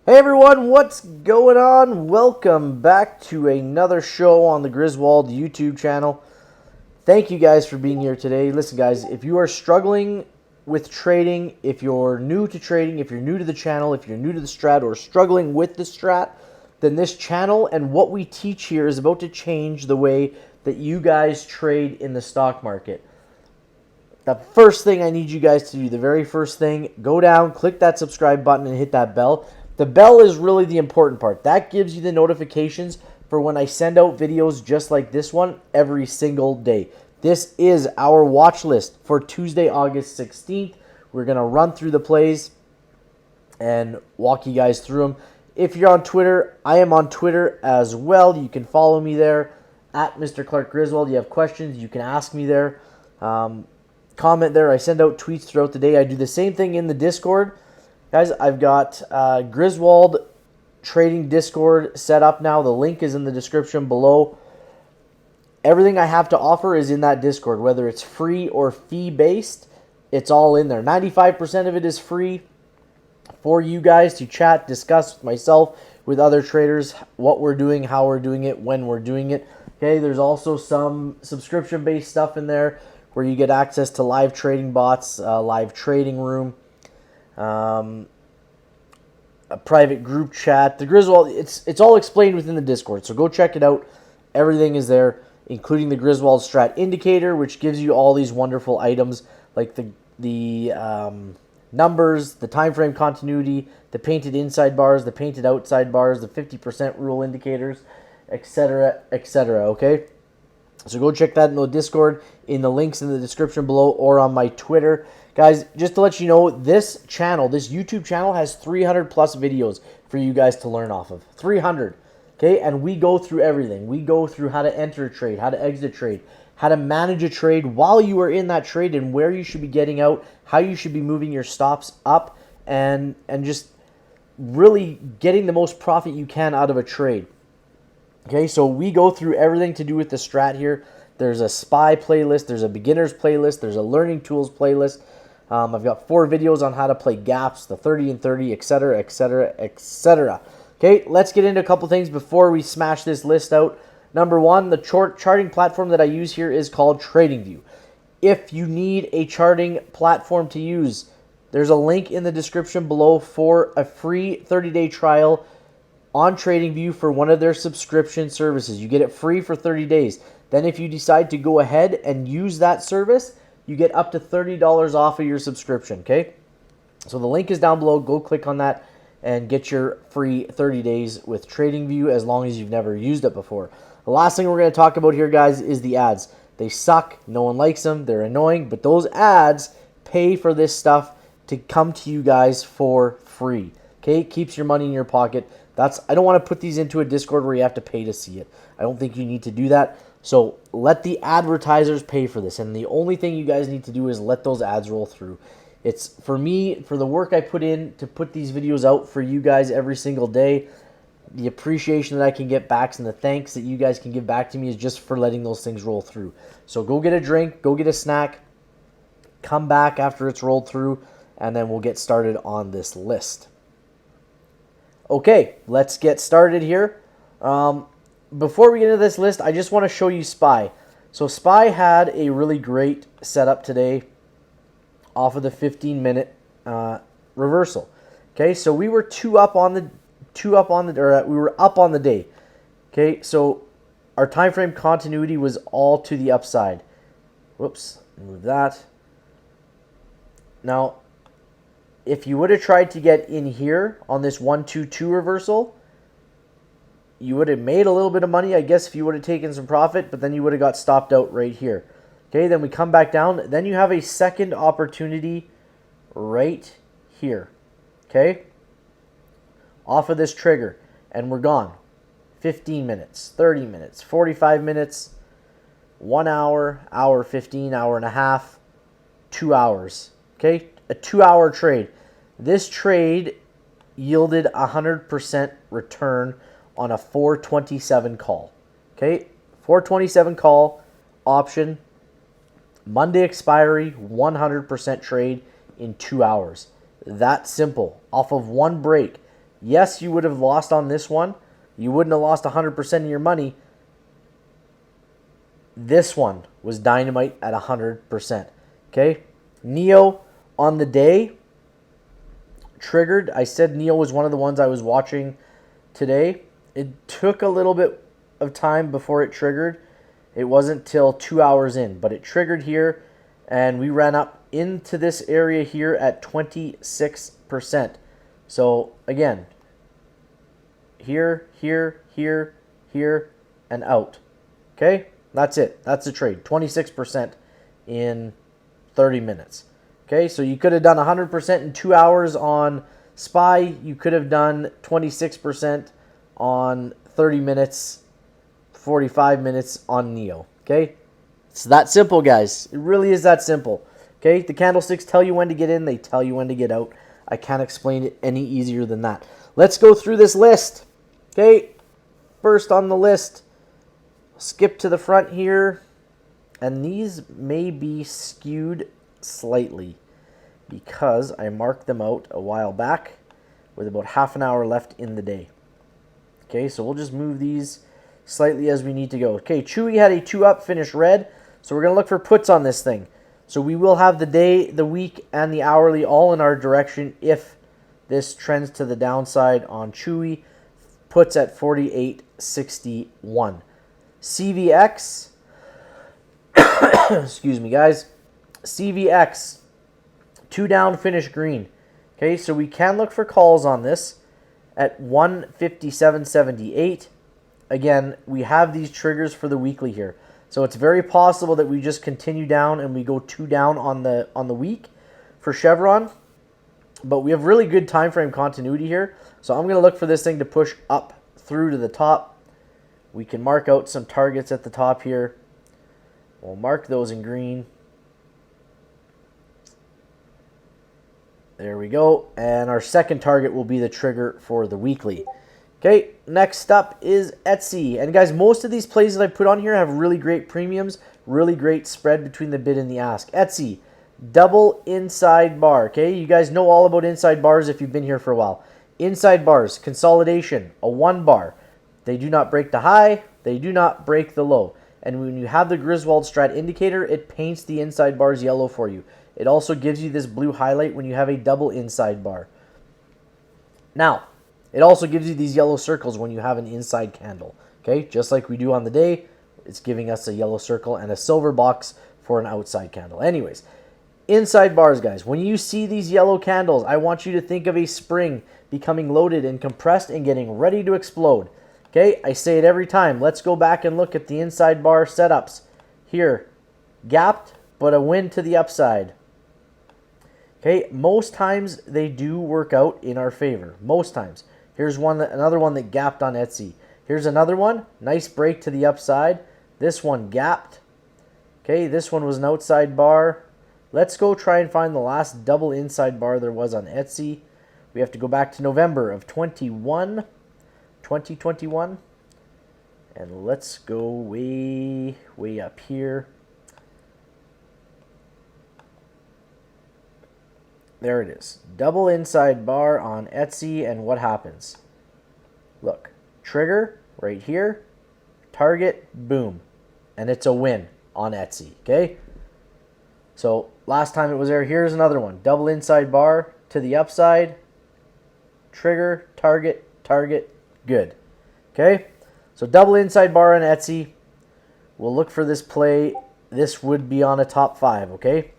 Hey everyone, what's going on? Welcome back to another show on the Griswold YouTube channel. Thank you guys for being here today. Listen guys, if you are struggling with trading, if you're new to trading, if you're new to the channel, if you're new to the Strat or struggling with the Strat, then this channel and what we teach here is about to change the way that you guys trade in the stock market. The first thing I need you guys to do, the very first thing, go down, click that subscribe button and hit that bell. The bell is really the important part. That gives you the notifications for when I send out videos just like this one every single day. This is our watch list for Tuesday, August 16th. We're going to run through the plays and walk you guys through them. If you're on Twitter, I am on Twitter as well. You can follow me there at Mr. Clark Griswold. You have questions, you can ask me there. Comment there. I send out tweets throughout the day. I do the same thing in the Discord. Guys, I've got Griswold Trading Discord set up now. The link is in the description below. Everything I have to offer is in that Discord, whether it's free or fee-based. It's all in there. 95% of it is free for you guys to chat, discuss with myself, with other traders, what we're doing, how we're doing it, when we're doing it. Okay, there's also some subscription-based stuff in there where you get access to live trading bots, live trading room, a private group chat. The Griswold, it's all explained within the Discord, so go check it out. Everything is there, including the Griswold Strat indicator, which gives you all these wonderful items like the numbers, the time frame continuity, the painted inside bars, the painted outside bars, the 50% rule indicators, etc., etc. Okay, so go check that in the Discord, in the links in the description below, or on my Twitter. Guys, just to let you know, this channel, this YouTube channel, has 300 plus videos for you guys to learn off of. 300. Okay, and we go through everything. We go through how to enter a trade, how to exit a trade, how to manage a trade while you are in that trade, and where you should be getting out, how you should be moving your stops up, and just really getting the most profit you can out of a trade. Okay, so we go through everything to do with the Strat here. There's a SPY playlist, there's a beginners playlist, there's a learning tools playlist. I've got 4 videos on how to play gaps, the 30 and 30, etc., etc., etc. Okay, let's get into a couple things before we smash this list out. Number one, the charting platform that I use here is called TradingView. If you need a charting platform to use, there's a link in the description below for a free 30-day trial on TradingView for one of their subscription services. You get it free for 30 days. Then if you decide to go ahead and use that service, you get up to $30 off of your subscription, okay? So the link is down below. Go click on that and get your free 30 days with TradingView as long as you've never used it before. The last thing we're going to talk about here, guys, is the ads. They suck. No one likes them. They're annoying. But those ads pay for this stuff to come to you guys for free, okay? It keeps your money in your pocket. I don't want to put these into a Discord where you have to pay to see it. I don't think you need to do that. So let the advertisers pay for this. And the only thing you guys need to do is let those ads roll through. It's, for me, for the work I put in to put these videos out for you guys every single day, the appreciation that I can get back and the thanks that you guys can give back to me is just for letting those things roll through. So go get a drink, go get a snack, come back after it's rolled through, and then we'll get started on this list. Okay, let's get started here. Before we get into this list, I just want to show you SPY. So SPY had a really great setup today off of the 15-minute reversal. Okay, so we were we were up on the day. Okay, so our time frame continuity was all to the upside. Whoops, move that. Now, if you would have tried to get in here on this 1-2-2 reversal, you would have made a little bit of money, I guess, if you would have taken some profit, but then you would have got stopped out right here. Okay, then we come back down. Then you have a second opportunity right here. Okay, off of this trigger, and we're gone. 15 minutes, 30 minutes, 45 minutes, 1 hour, hour 15, hour and a half, 2 hours. Okay, a 2-hour trade. This trade yielded 100% return on a 427 call. Okay, 427 call option, Monday expiry, 100% trade in 2 hours. That simple, off of one break. Yes, you would have lost on this one. You wouldn't have lost 100% of your money. This one was dynamite at 100%. Okay? Neo on the day triggered. I said Neo was one of the ones I was watching today. It took a little bit of time before it triggered. It wasn't till 2 hours in, but it triggered here, and we ran up into this area here at 26%. So again, here, here, here, here, and out. Okay? That's it. That's the trade. 26% in 30 minutes. Okay? So you could have done 100% in 2 hours on SPY. You could have done 26% on 30 minutes, 45 minutes on Neo. Okay? It's that simple, guys. It really is that simple. Okay? The candlesticks tell you when to get in. They tell you when to get out. I can't explain it any easier than that. Let's go through this list. Okay? First on the list, skip to the front here. And these may be skewed slightly because I marked them out a while back with about half an hour left in the day. Okay, so we'll just move these slightly as we need to go. Okay, Chewy had a 2-up, finish red. So we're going to look for puts on this thing. So we will have the day, the week, and the hourly all in our direction if this trends to the downside on Chewy. Puts at 48.61. CVX, excuse me, guys. CVX, 2 down, finish green. Okay, so we can look for calls on this at 157.78. Again, we have these triggers for the weekly here. So it's very possible that we just continue down and we go 2 down on the week for Chevron. But we have really good time frame continuity here. So I'm going to look for this thing to push up through to the top. We can mark out some targets at the top here. We'll mark those in green. There we go. And our second target will be the trigger for the weekly. Okay, next up is Etsy. And guys, most of these plays that I put on here have really great premiums, really great spread between the bid and the ask. Etsy, double inside bar. Okay, you guys know all about inside bars if you've been here for a while. Inside bars, consolidation, a 1 bar. They do not break the high, they do not break the low. And when you have the Griswold Strat indicator, it paints the inside bars yellow for you. It also gives you this blue highlight when you have a double inside bar. Now, it also gives you these yellow circles when you have an inside candle. Okay, just like we do on the day, it's giving us a yellow circle and a silver box for an outside candle. Anyways, inside bars, guys. When you see these yellow candles, I want you to think of a spring becoming loaded and compressed and getting ready to explode. Okay, I say it every time. Let's go back and look at the inside bar setups. Here, gapped, but a win to the upside. Okay, most times they do work out in our favor. Most times. Here's another one that gapped on Etsy. Here's another one. Nice break to the upside. This one gapped. Okay, this one was an outside bar. Let's go try and find the last double inside bar there was on Etsy. We have to go back to November of 2021. And let's go way up here. There it is. Double inside bar on Etsy, and what happens? Look, trigger right here, target, boom. And it's a win on Etsy, okay? So last time it was there. Here's another one. Double inside bar to the upside, trigger, target, target, good. Okay? So double inside bar on Etsy. We'll look for this play. This would be on a top 5, okay?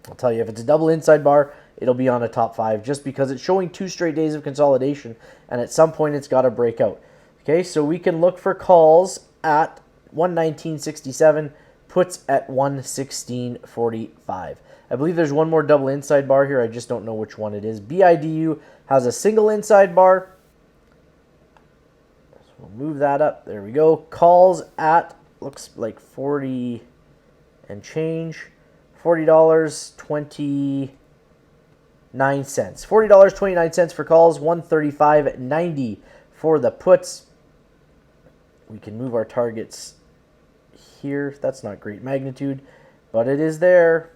I'll tell you, if it's a double inside bar, it'll be on a top 5 just because it's showing 2 straight days of consolidation, and at some point it's got to break out. Okay, so we can look for calls at 119.67, puts at 116.45. I believe there's one more double inside bar here. I just don't know which one it is. BIDU has a single inside bar. So we'll move that up. There we go. Calls at, looks like 40 and change. $40.29. $40.29 for calls, $135.90 for the puts. We can move our targets here. That's not great magnitude, but it is there.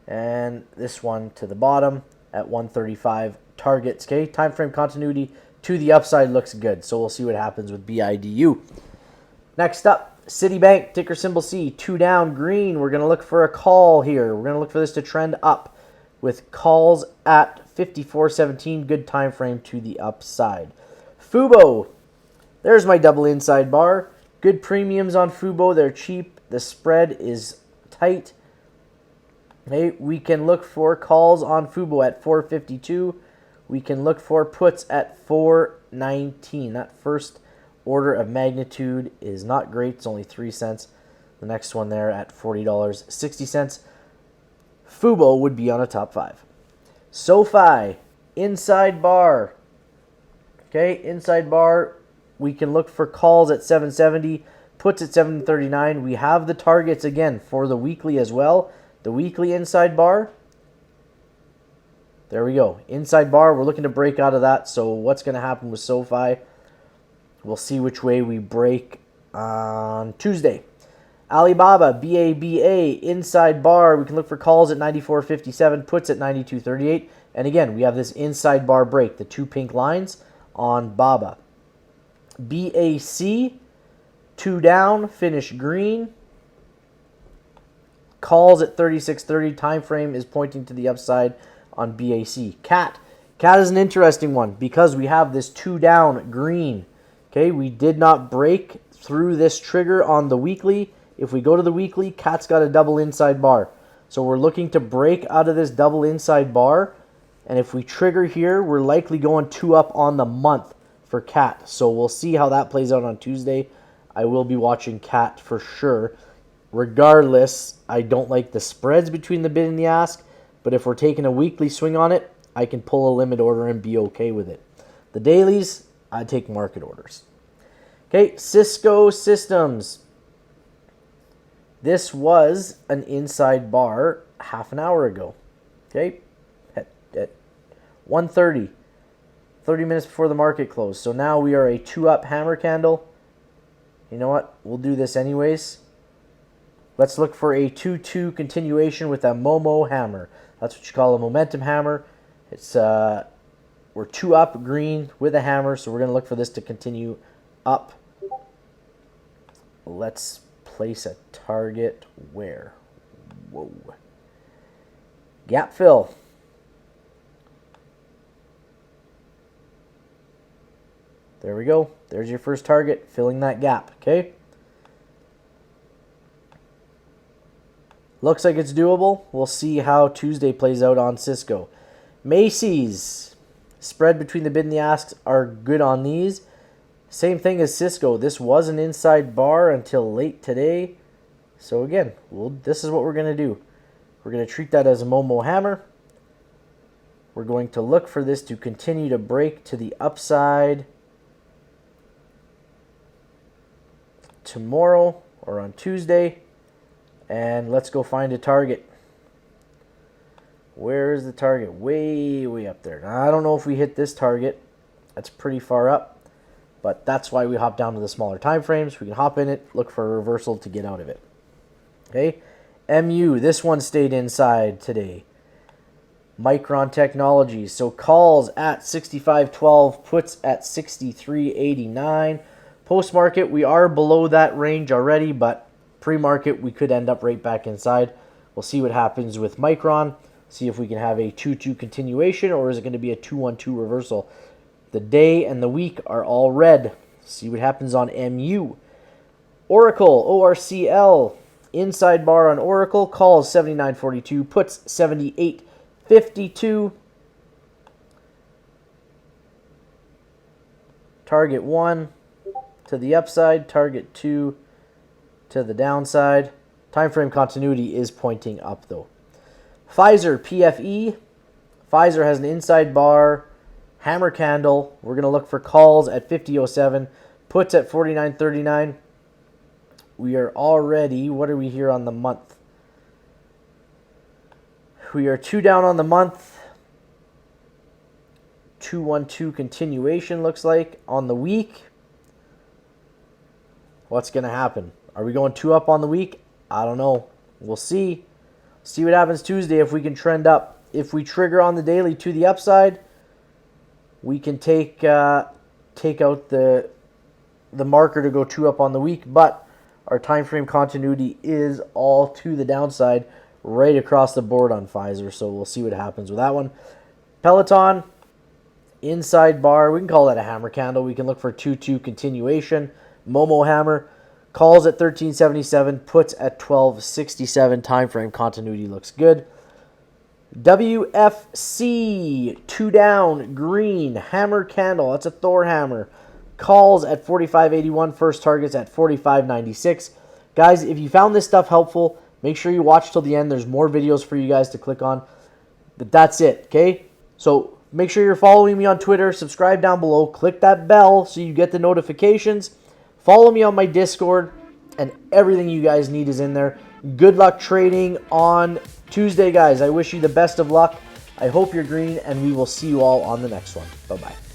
And this one to the bottom at 135.20. targets. Okay, time frame continuity to the upside looks good. So we'll see what happens with BIDU. Next up, Citibank, ticker symbol C, 2 down, green. We're going to look for a call here. We're going to look for this to trend up with calls at 54.17. Good time frame to the upside. Fubo, there's my double inside bar. Good premiums on Fubo. They're cheap. The spread is tight. Okay, we can look for calls on Fubo at 4.52. We can look for puts at 4.19. That first order of magnitude is not great. It's only 3 cents. The next one there at $40.60. Fubo would be on a top 5. SoFi, inside bar. Okay, inside bar. We can look for calls at 7.70, puts at 7.39. We have the targets again for the weekly as well. The weekly inside bar. There we go. Inside bar. We're looking to break out of that. So what's going to happen with SoFi? We'll see which way we break on Tuesday. Alibaba, BABA, inside bar. We can look for calls at 94.57, puts at 92.38. And again, we have this inside bar break, the 2 pink lines on BABA. BAC, 2 down, finish green. Calls at 36.30. Time frame is pointing to the upside on BAC. CAT. CAT is an interesting one because we have this 2 down green. Okay, we did not break through this trigger on the weekly. If we go to the weekly, CAT's got a double inside bar. So we're looking to break out of this double inside bar. And if we trigger here, we're likely going 2 up on the month for CAT. So we'll see how that plays out on Tuesday. I will be watching CAT for sure. Regardless, I don't like the spreads between the bid and the ask. But if we're taking a weekly swing on it, I can pull a limit order and be okay with it. The dailies, I take market orders. Okay, Cisco Systems. This was an inside bar half an hour ago. Okay, at 1:30, 30 minutes before the market closed. So now we are a 2-up hammer candle. You know what? We'll do this anyways. Let's look for a 2-2 continuation with a Momo hammer. That's what you call a momentum hammer. It's we're 2 up green with a hammer, so we're going to look for this to continue up. Let's place a target where? Whoa. Gap fill. There we go. There's your first target, filling that gap, okay? Looks like it's doable. We'll see how Tuesday plays out on Cisco. Macy's. Spread between the bid and the asks are good on these. Same thing as Cisco. This was an inside bar until late today. So again, this is what we're going to do. We're going to treat that as a Momo hammer. We're going to look for this to continue to break to the upside tomorrow or on Tuesday. And let's go find a target. Where is the target? Way up there. Now, I don't know if we hit this target. That's pretty far up. But that's why we hop down to the smaller time frames. We can hop in it, look for a reversal to get out of it. Okay. MU, this one stayed inside today. Micron Technologies. So calls at 65.12, puts at 63.89. Post-market, we are below that range already, but pre-market, we could end up right back inside. We'll see what happens with Micron. See if we can have a 2-2 continuation, or is it going to be a 2-1-2 reversal? The day and the week are all red. See what happens on MU. Oracle, ORCL. Inside bar on Oracle. Calls 79.42. Puts 78.52. Target 1 to the upside. Target 2 to the downside. Time frame continuity is pointing up though. Pfizer, PFE. Pfizer has an inside bar, hammer candle. We're going to look for calls at 50.07, puts at 49.39. We are already, what are we here on the month? We are 2 down on the month. 2-1-2 continuation looks like. On the week, what's going to happen? Are we going 2 up on the week? I don't know. We'll see. See what happens Tuesday if we can trend up. If we trigger on the daily to the upside, we can take out the marker to go 2 up on the week, but our time frame continuity is all to the downside right across the board on Pfizer, so we'll see what happens with that one. Peloton, inside bar, we can call that a hammer candle. We can look for 2-2 continuation. Momo hammer, calls at 1377, puts at 1267. Time frame continuity looks good. WFC, 2 down, green, hammer candle. That's a Thor hammer. Calls at 45.81, first targets at 45.96. Guys, if you found this stuff helpful, make sure you watch till the end. There's more videos for you guys to click on. But that's it, okay? So make sure you're following me on Twitter. Subscribe down below. Click that bell so you get the notifications. Follow me on my Discord. And everything you guys need is in there. Good luck trading on Tuesday, guys. I wish you the best of luck. I hope you're green, and we will see you all on the next one. Bye-bye.